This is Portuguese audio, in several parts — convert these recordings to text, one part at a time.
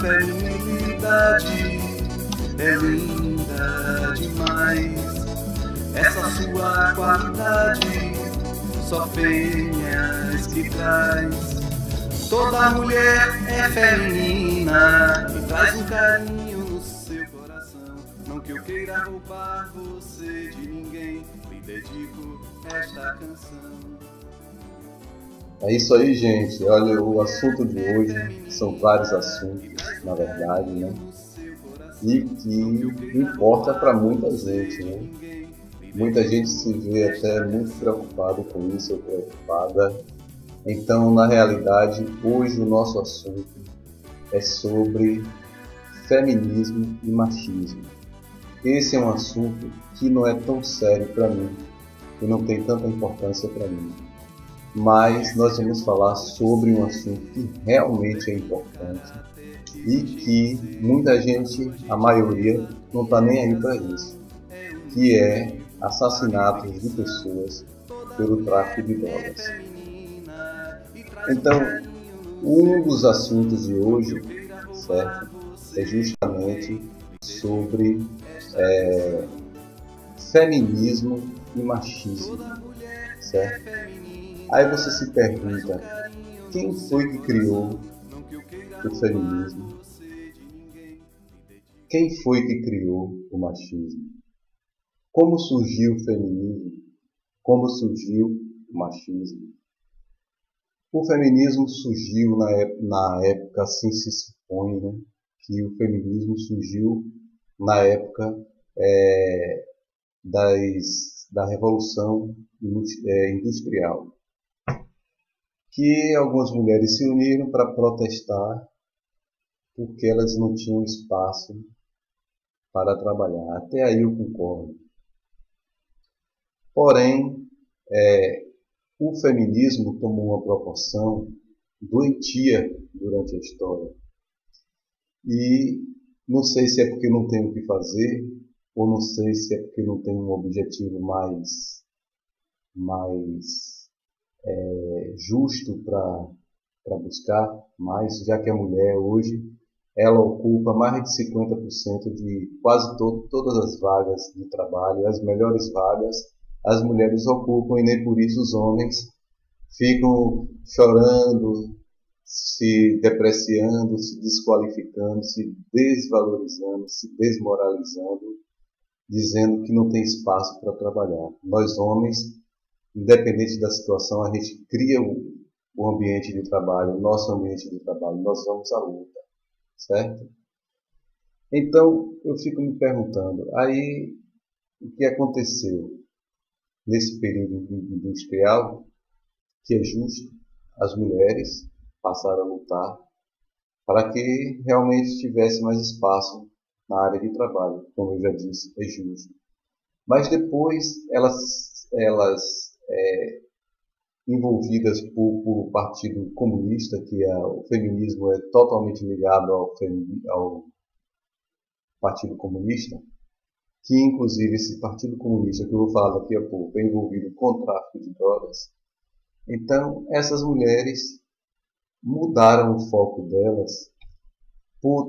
feminilidade é linda demais. Essa sua qualidade só fêmeas que traz. Toda mulher é feminina e traz um carinho no seu coração. Não que eu queira roubar você de ninguém, lhe dedico esta canção. É isso aí, gente. Olha, o assunto de hoje são vários assuntos, na verdade, né? E que importa para muita gente, né? Muita gente se vê até muito preocupada com isso ou preocupada. Então, na realidade, hoje o nosso assunto é sobre feminismo e machismo. Esse é um assunto que não é tão sério para mim, que não tem tanta importância para mim. Mas nós vamos falar sobre um assunto que realmente é importante e que muita gente, a maioria, não está nem aí para isso, que é assassinatos de pessoas pelo tráfico de drogas. Então, um dos assuntos de hoje, certo, é justamente sobre feminismo e machismo, certo? Aí você se pergunta, quem foi que criou o feminismo? Quem foi que criou o machismo? Como surgiu o feminismo? Como surgiu o machismo? O feminismo surgiu na época, assim se supõe, né, que o feminismo surgiu na época da Revolução Industrial, que algumas mulheres se uniram para protestar porque elas não tinham espaço para trabalhar. Até aí eu concordo. Porém, o feminismo tomou uma proporção doentia durante a história. E não sei se é porque não tem o que fazer, ou não sei se é porque não tem um objetivo mais justo para buscar mais, já que a mulher hoje ela ocupa mais de 50% de quase todas as vagas de trabalho, as melhores vagas as mulheres ocupam, e nem por isso os homens ficam chorando, se depreciando, se desqualificando, se desvalorizando, se desmoralizando, dizendo que não tem espaço para trabalhar. Nós homens, independente da situação, a gente cria o ambiente de trabalho, o nosso ambiente de trabalho, nós vamos à luta, certo? Então, eu fico me perguntando, aí o que aconteceu nesse período industrial, que é justo, as mulheres passaram a lutar para que realmente tivesse mais espaço na área de trabalho, como eu já disse, é justo. Mas depois elas envolvidas por Partido Comunista, que o feminismo é totalmente ligado ao Partido Comunista, que inclusive esse Partido Comunista, que eu vou falar daqui a pouco, é envolvido com tráfico de drogas. Então, essas mulheres mudaram o foco delas,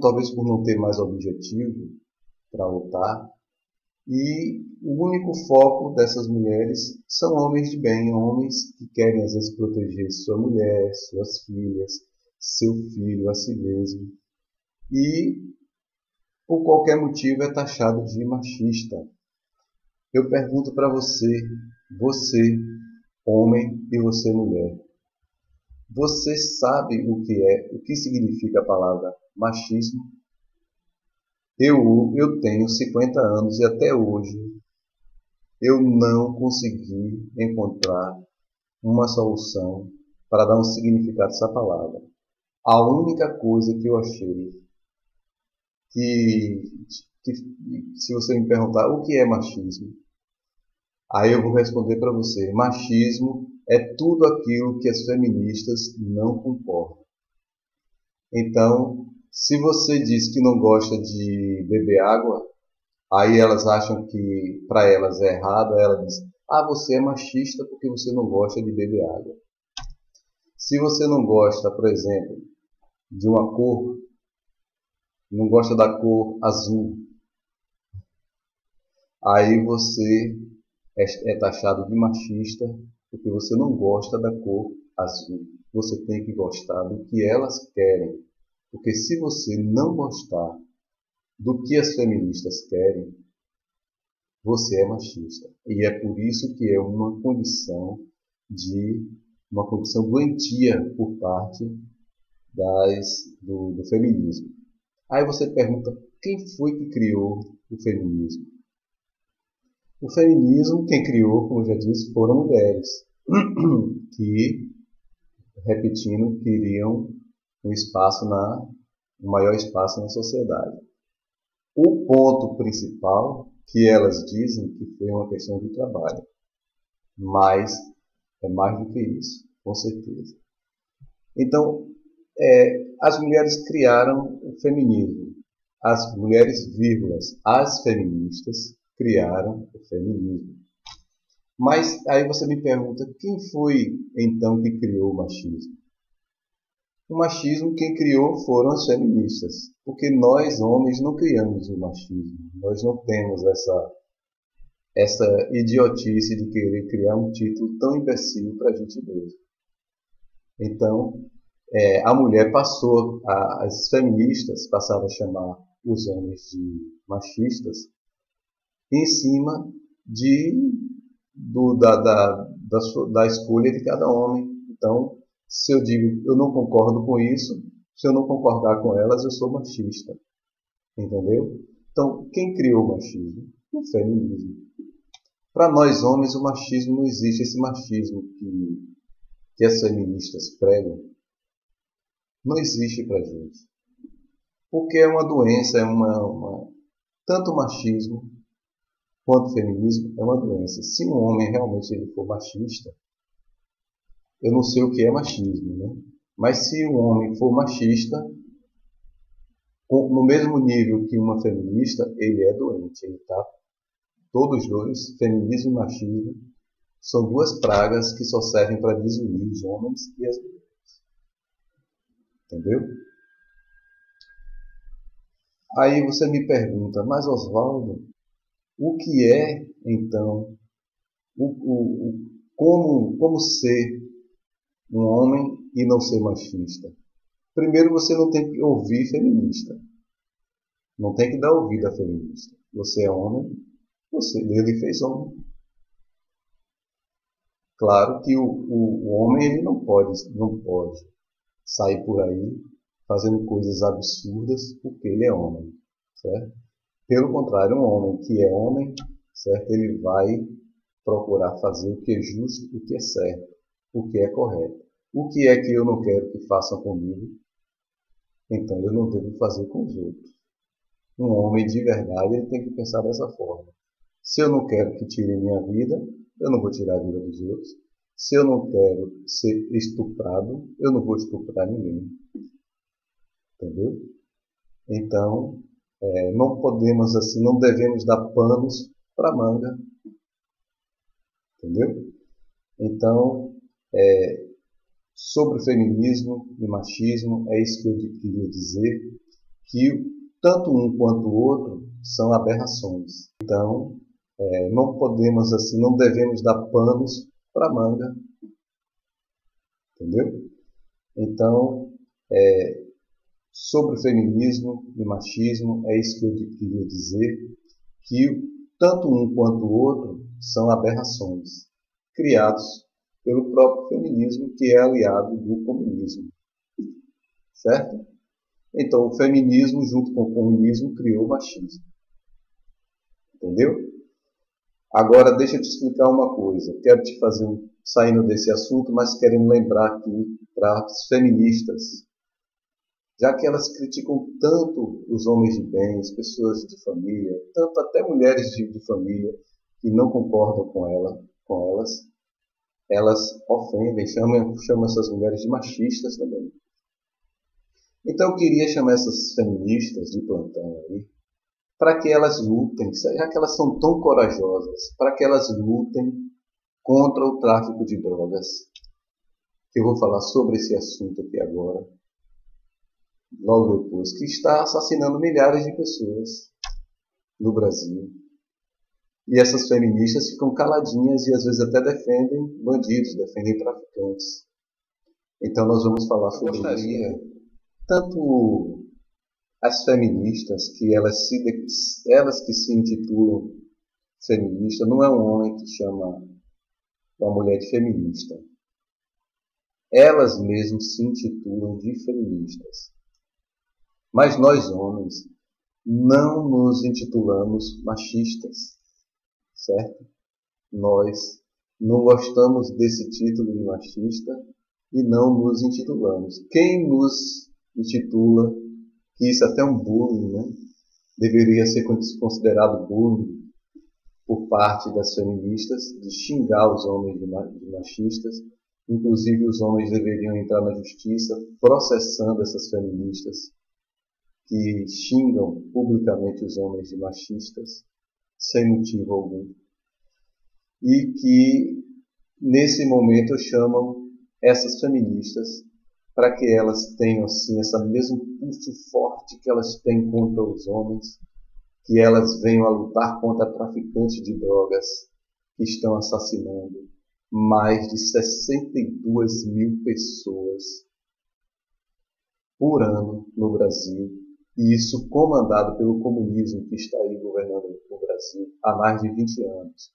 talvez por não ter mais objetivo para lutar, e o único foco dessas mulheres são homens de bem, homens que querem às vezes proteger sua mulher, suas filhas, seu filho, a si mesmo, e por qualquer motivo é taxado de machista. Eu pergunto para você homem, e você mulher, você sabe o que significa a palavra machismo? Eu tenho 50 anos e até hoje eu não consegui encontrar uma solução para dar um significado a essa palavra. A única coisa que eu achei que se você me perguntar o que é machismo, aí eu vou responder para você. Machismo é tudo aquilo que as feministas não concordam. Então, se você diz que não gosta de beber água, aí elas acham que para elas é errado, aí ela diz, você é machista porque você não gosta de beber água. Se você não gosta, por exemplo, de uma cor, não gosta da cor azul, aí você é taxado de machista porque você não gosta da cor azul. Você tem que gostar do que elas querem, porque se você não gostar do que as feministas querem, você é machista. E é por isso que é uma condição doentia por parte do feminismo. Aí você pergunta, quem foi que criou o feminismo? O feminismo, quem criou, como eu já disse, foram mulheres que, repetindo, queriam um maior espaço na sociedade. O ponto principal que elas dizem que foi uma questão de trabalho, mas é mais do que isso, com certeza. Então, as mulheres criaram o feminismo. As mulheres, vírgulas, as feministas, criaram o feminismo. Mas aí você me pergunta, quem foi então que criou o machismo? O machismo quem criou foram as feministas, porque nós homens não criamos o machismo. Nós não temos essa idiotice de querer criar um título tão imbecil para a gente mesmo. Então, a mulher as feministas passaram a chamar os homens de machistas em cima da escolha de cada homem. Então, se eu digo eu não concordo com isso, se eu não concordar com elas, eu sou machista. Entendeu? Então, quem criou o machismo? O feminismo. Para nós homens, o machismo não existe. Esse machismo que as feministas pregam não existe para a gente. Porque é uma doença, tanto o machismo quanto o feminismo é uma doença. Se um homem realmente ele for machista, eu não sei o que é machismo, né? Mas se um homem for machista, no mesmo nível que uma feminista, ele é doente. Ele tá, todos dois, feminismo e machismo, são duas pragas que só servem para desunir os homens e as mulheres. Entendeu? Aí você me pergunta, mas Oswaldo, o que é, então, como ser um homem e não ser machista? Primeiro, você não tem que ouvir feminista. Não tem que dar ouvido a feminista. Você é homem, Deus lhe fez homem. Claro que o homem ele não pode sair por aí fazendo coisas absurdas porque ele é homem, certo? Pelo contrário, um homem que é homem, certo? Ele vai procurar fazer o que é justo, o que é certo, o que é correto. O que é que eu não quero que façam comigo, então eu não devo fazer com os outros. Um homem de verdade ele tem que pensar dessa forma. Se eu não quero que tirem minha vida, eu não vou tirar a vida dos outros. Se eu não quero ser estuprado, eu não vou estuprar ninguém. Entendeu? Então, não podemos assim, não devemos dar panos para manga. Entendeu? Então, sobre feminismo e machismo, é isso que eu queria dizer, que tanto um quanto o outro são aberrações. Então, não podemos assim, não devemos dar panos para manga. Entendeu? Então, sobre feminismo e machismo, é isso que eu queria dizer, que tanto um quanto o outro são aberrações, criados pelo próprio feminismo, que é aliado do comunismo. Certo? Então, o feminismo, junto com o comunismo, criou o machismo. Entendeu? Agora, deixa eu te explicar uma coisa. Quero te fazer, saindo desse assunto, mas querendo lembrar aqui para as feministas, já que elas criticam tanto os homens de bem, as pessoas de família, tanto até mulheres de família que não concordam com elas ofendem, chamam essas mulheres de machistas também. Então eu queria chamar essas feministas de plantão aí, para que elas lutem, já que elas são tão corajosas, para que elas lutem contra o tráfico de drogas, que eu vou falar sobre esse assunto aqui agora. logo depois, que está assassinando milhares de pessoas no Brasil. E essas feministas ficam caladinhas e às vezes até defendem bandidos, defendem traficantes. Então nós vamos falar sobre isso. Tanto as feministas, que elas que se intitulam feminista, não é um homem que chama uma mulher de feminista. Elas mesmas se intitulam de feministas. Mas nós, homens, não nos intitulamos machistas, certo? Nós não gostamos desse título de machista e não nos intitulamos. Quem nos intitula, que isso até é um bullying, né? Deveria ser considerado bullying por parte das feministas, de xingar os homens de machistas. Inclusive os homens deveriam entrar na justiça processando essas feministas que xingam publicamente os homens de machistas sem motivo algum. E que nesse momento chamam essas feministas para que elas tenham assim esse mesmo pulso forte que elas têm contra os homens, que elas venham a lutar contra traficantes de drogas que estão assassinando mais de 62 mil pessoas por ano no Brasil, e isso comandado pelo comunismo que está aí governando o Brasil há mais de 20 anos.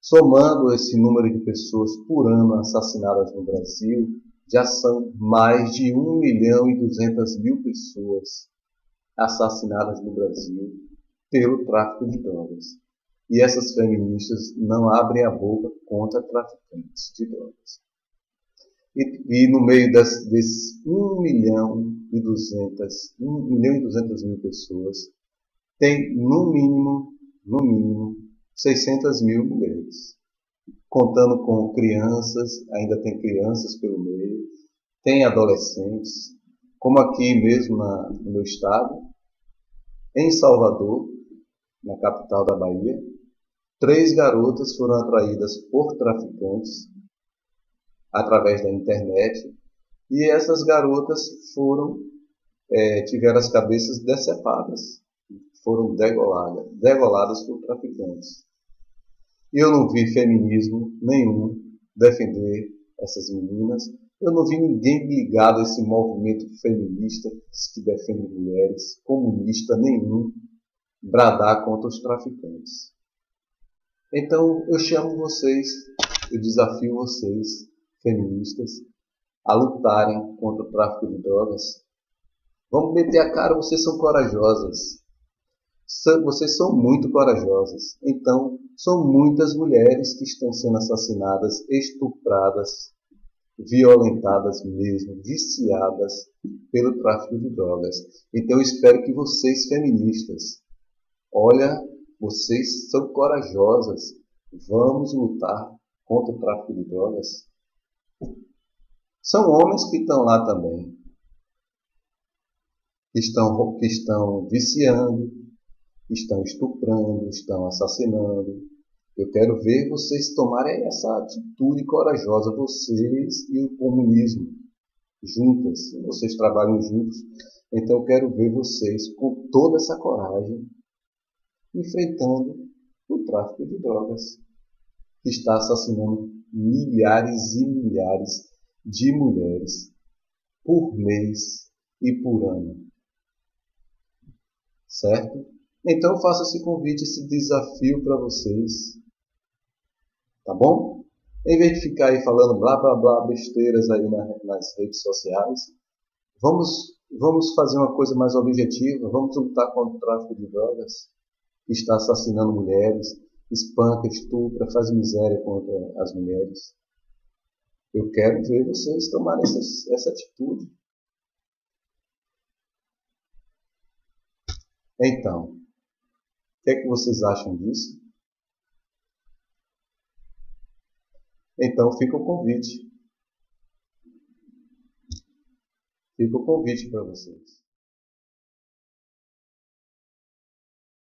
Somando esse número de pessoas por ano assassinadas no Brasil, já são mais de 1.200.000 pessoas assassinadas no Brasil pelo tráfico de drogas. E essas feministas não abrem a boca contra traficantes de drogas. E no meio desses 1.200.000 pessoas, tem no mínimo 600.000 mulheres. Contando com crianças, ainda tem crianças pelo meio, tem adolescentes, como aqui mesmo no meu estado, em Salvador, na capital da Bahia, 3 garotas foram atraídas por traficantes através da internet, e essas garotas tiveram as cabeças decepadas, foram degoladas por traficantes. E eu não vi feminismo nenhum defender essas meninas. Eu não vi ninguém ligado a esse movimento feminista que defende mulheres, comunista nenhum, bradar contra os traficantes. Então eu chamo vocês, eu desafio vocês, feministas, a lutarem contra o tráfico de drogas. Vamos meter a cara, vocês são corajosas. Vocês são muito corajosas. Então, são muitas mulheres que estão sendo assassinadas, estupradas, violentadas mesmo, viciadas pelo tráfico de drogas. Então, eu espero que vocês, feministas, olha, vocês são corajosas. Vamos lutar contra o tráfico de drogas. São homens que estão lá também, que estão viciando, estão estuprando, estão assassinando. Eu quero ver vocês tomarem essa atitude corajosa, vocês e o comunismo, juntas. Vocês trabalham juntos, então eu quero ver vocês com toda essa coragem enfrentando o tráfico de drogas, que está assassinando milhares e milhares de mulheres por mês e por ano. Certo? Então eu faço esse convite, esse desafio para vocês. Tá bom? Em vez de ficar aí falando blá blá blá besteiras aí nas redes sociais, vamos fazer uma coisa mais objetiva. Vamos lutar contra o tráfico de drogas, que está assassinando mulheres, espanca, estupra, faz miséria contra as mulheres. Eu quero ver vocês tomarem essa atitude. Então, o que é que vocês acham disso? Então fica o convite. Fica o convite para vocês.